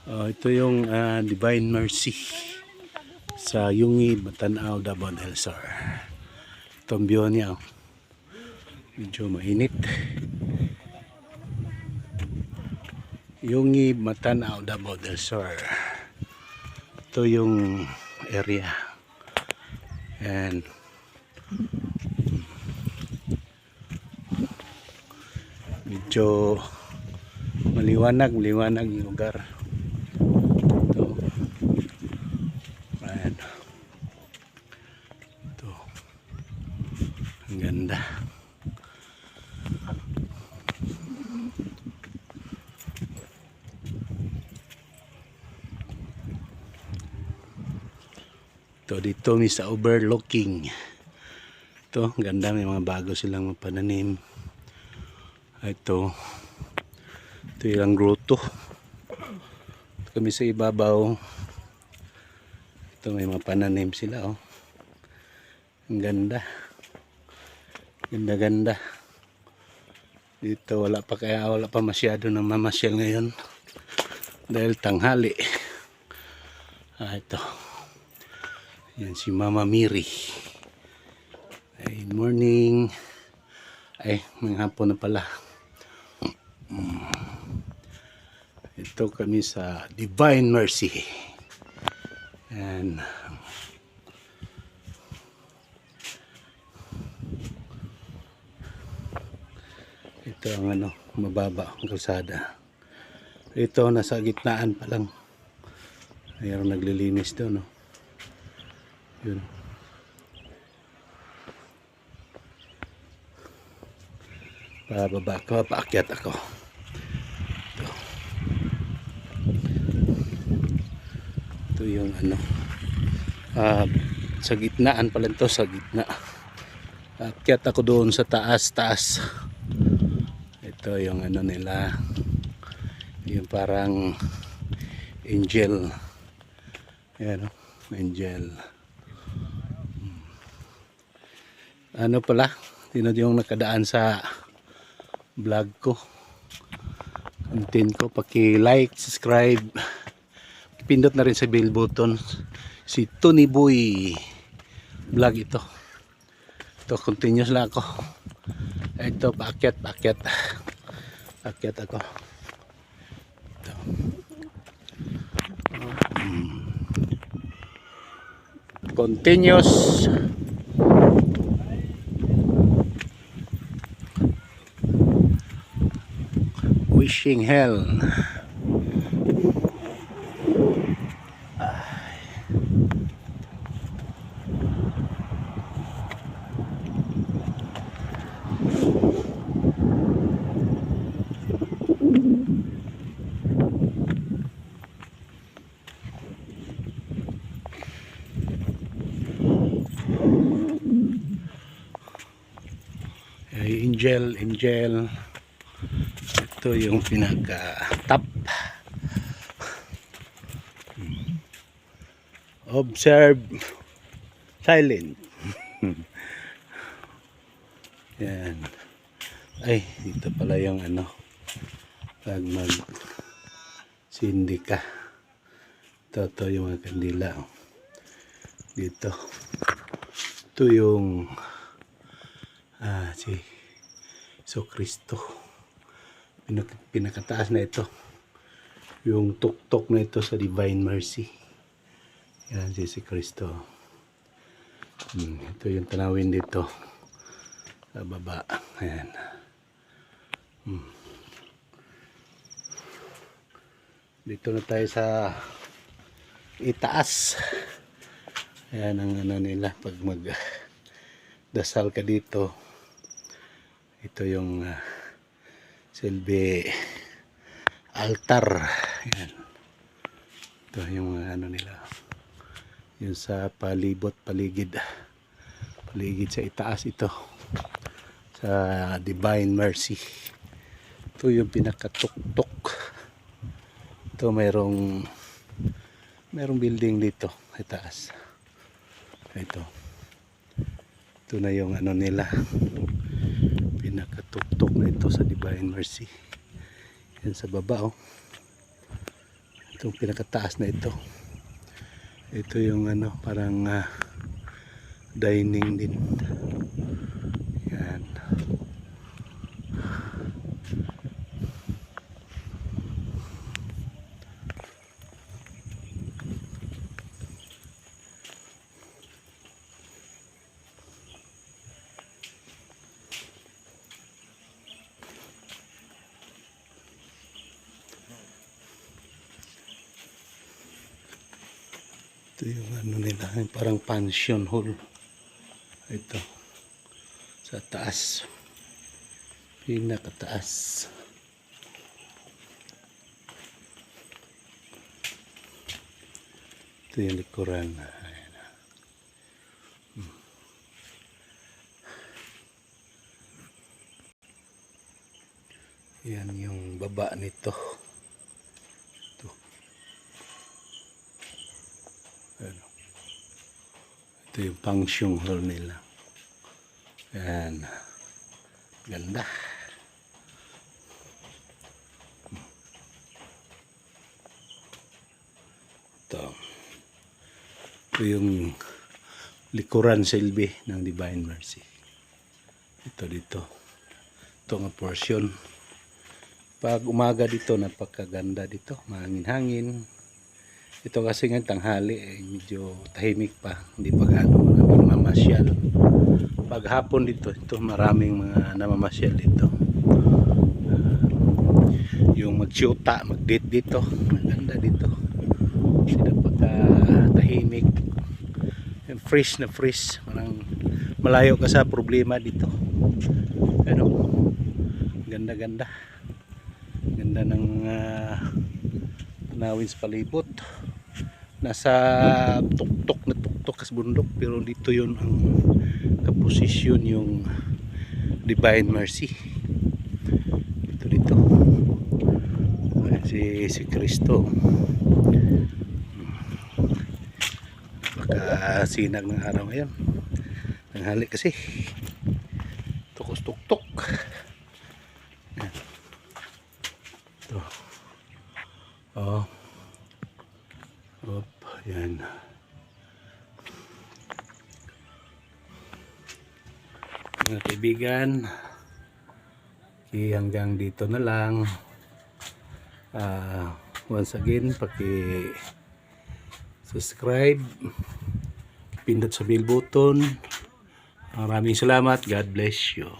Ito yung Divine Mercy sa Yungi, Matanaw, Davao del Sur. Ito ang view niya. Medyo mainit. Yungi, Matanaw, Davao del Sur. Ito yung area. And medyo maliwanag yung lugar. Ito. Ayan. Ito. Ang ganda. Ito dito may sa overlooking. Ito, ang ganda, may mga bago silang pananim. Ito yung grotto. Ito kami sa ibabaw. Ito may mga pananim sila, oh. Ang ganda. Ganda. Dito wala pa masyado nang mamasyal ngayon dahil tanghali. Ito. Yan si Mama Miri. Good morning. May hapon na pala. Ito kami sa Divine Mercy. And ito ang mababa ang kalsada. Ito nasa gitnaan pa lang. Mayroong naglilinis doon, no. Yun. Pababa ako, paakyat ako. Ito yung sa gitnaan pala ito, sa gitna. Akyat ako doon sa taas. Ito yung nila, yung parang angel. Ayan, angel. Pala, tinod yung nakadaan sa vlog ko, content ko, paki-like, subscribe, pindot na rin sa bell button. Si Tony Boy vlog ito. Continuous lang ako. Ito, paakyat ako. Ito. Continuous. Wishing hell. Angel. Ito yung pinaka-top. Observe silent. Yan. Dito pala yung pag mag-sindika. Ito yung mga kandila. Dito. Ito yung si Kristo. Pinakataas na ito. Yung tuktok na ito sa Divine Mercy. Yan si Kristo. Ito yung tanawin dito sa baba. Ayan. Dito na tayo sa itaas. Ayan ang nila pag magdasal ka dito. Ito yung silbi altar. Ayan. Ito yung nila. Yung sa paligid sa itaas ito. Sa Divine Mercy. Ito yung pinakatuktok. Ito mayroong building dito sa itaas. Ito na yung nila, pinakatuktok na ito sa Divine Mercy. Yan sa baba, Itong pinakataas na ito. Ito yung ano, parang dining din. Yan. Ito yung ano nila, yung parang pension hall. Ito. Sa taas. Pinakataas. Ito yung likuran. Ayan. Yan yung baba nito. Ito. Ano. Ito yung function hall nila. Yan. Ganda. Ito. Ito yung likuran silbi ng Divine Mercy. Ito dito. Ito nga portion. Pag umaga dito, napakaganda dito. Mahangin-hangin. Ito kasi nga tanghali, medyo tahimik pa. Hindi pa gaano maraming mamasyal. Pag hapon dito, ito maraming mga namamasyal dito. Yung magsyuta, mag-date dito. Maganda dito. Sila pagka tahimik. Fresh na fresh. Parang malayo ka sa problema dito. Pero ganda-ganda. Ganda ng tanawin sa palibot. Nasa tuktok na tuktok sa bundok, pero dito yun ang kaposisyon yung Divine Mercy. Dito. Si Kristo. Baka sinag ng araw ngayon. Tanghali kasi. Tukos tuktok. Ito. Oh. Op, yan. Mga kaibigan, hanggang dito na lang. Once again, subscribe, pindot sa bell button. Maraming salamat. God bless you.